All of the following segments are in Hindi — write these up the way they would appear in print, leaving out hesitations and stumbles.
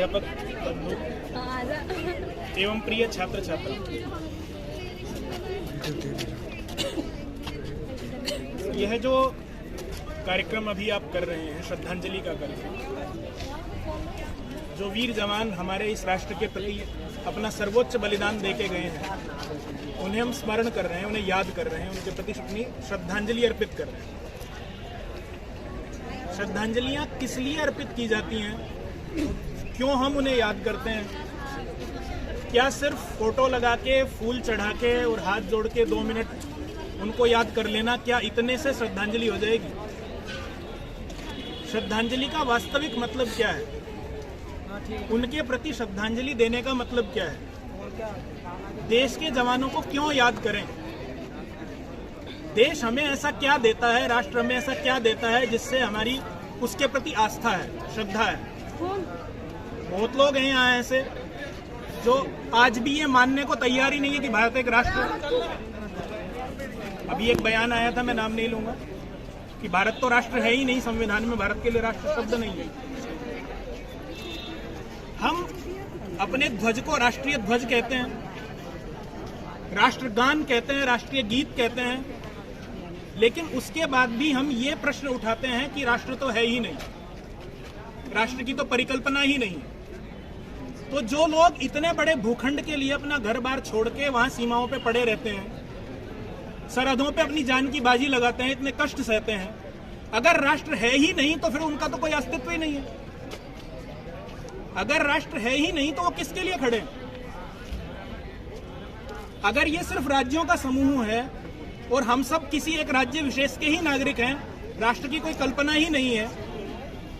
प्राध्यापक बंधु एवं प्रिय छात्र छात्रा, यह जो कार्यक्रम अभी आप कर रहे हैं, श्रद्धांजलि का कार्यक्रम, जो वीर जवान हमारे इस राष्ट्र के प्रति अपना सर्वोच्च बलिदान देके गए हैं, उन्हें हम स्मरण कर रहे हैं, उन्हें याद कर रहे हैं, उनके प्रति अपनी श्रद्धांजलि अर्पित कर रहे हैं। श्रद्धांजलियाँ किस लिए अर्पित की जाती हैं? क्यों हम उन्हें याद करते हैं? क्या सिर्फ फोटो लगा के, फूल चढ़ा के और हाथ जोड़ के 2 मिनट उनको याद कर लेना, क्या इतने से श्रद्धांजलि हो जाएगी? श्रद्धांजलि का वास्तविक मतलब क्या है? उनके प्रति श्रद्धांजलि देने का मतलब क्या है? देश के जवानों को क्यों याद करें? देश हमें ऐसा क्या देता है, राष्ट्र हमें ऐसा क्या देता है जिससे हमारी उसके प्रति आस्था है, श्रद्धा है? बहुत लोग हैं यहाँ ऐसे जो आज भी ये मानने को तैयार ही नहीं है कि भारत एक राष्ट्र है। अभी एक बयान आया था, मैं नाम नहीं लूंगा, कि भारत तो राष्ट्र है ही नहीं, संविधान में भारत के लिए राष्ट्र शब्द नहीं है। हम अपने ध्वज को राष्ट्रीय ध्वज कहते हैं, राष्ट्रगान कहते हैं, राष्ट्रीय गीत कहते हैं, लेकिन उसके बाद भी हम ये प्रश्न उठाते हैं कि राष्ट्र तो है ही नहीं, राष्ट्र की तो परिकल्पना ही नहीं। तो जो लोग इतने बड़े भूखंड के लिए अपना घर बार छोड़ के वहां सीमाओं पे पड़े रहते हैं, सरहदों पे अपनी जान की बाजी लगाते हैं, इतने कष्ट सहते हैं, अगर राष्ट्र है ही नहीं तो फिर उनका तो कोई अस्तित्व ही नहीं है। अगर राष्ट्र है ही नहीं तो वो किसके लिए खड़े हैं? अगर ये सिर्फ राज्यों का समूह है और हम सब किसी एक राज्य विशेष के ही नागरिक हैं, राष्ट्र की कोई कल्पना ही नहीं है,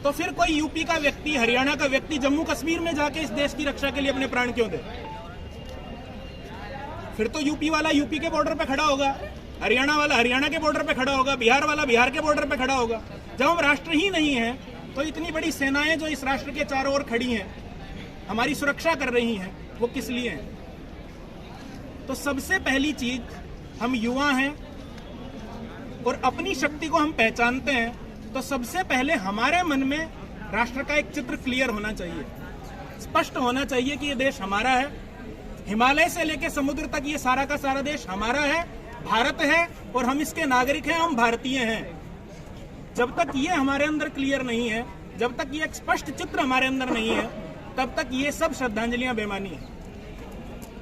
तो फिर कोई यूपी का व्यक्ति, हरियाणा का व्यक्ति जम्मू कश्मीर में जाके इस देश की रक्षा के लिए अपने प्राण क्यों दे? फिर तो यूपी वाला यूपी के बॉर्डर पे खड़ा होगा, हरियाणा वाला हरियाणा के बॉर्डर पे खड़ा होगा, बिहार वाला बिहार के बॉर्डर पे खड़ा होगा। जब हम राष्ट्र ही नहीं है तो इतनी बड़ी सेनाएं जो इस राष्ट्र के चारों ओर खड़ी हैं, हमारी सुरक्षा कर रही हैं, वो किस लिए हैं? तो सबसे पहली चीज, हम युवा हैं और अपनी शक्ति को हम पहचानते हैं, तो सबसे पहले हमारे मन में राष्ट्र का एक चित्र क्लियर होना चाहिए, स्पष्ट होना चाहिए कि ये देश हमारा है। हिमालय से लेकर समुद्र तक ये सारा का सारा देश हमारा है, भारत है और हम इसके नागरिक हैं, हम भारतीय हैं। जब तक ये हमारे अंदर क्लियर नहीं है, जब तक ये एक स्पष्ट चित्र हमारे अंदर नहीं है, तब तक ये सब श्रद्धांजलियां बेमानी है।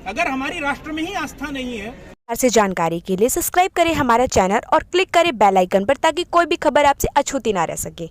अगर हमारी राष्ट्र में ही आस्था नहीं है। ऐसे जानकारी के लिए सब्सक्राइब करें हमारा चैनल और क्लिक करें बेल आइकन पर, ताकि कोई भी खबर आपसे अछूती ना रह सके।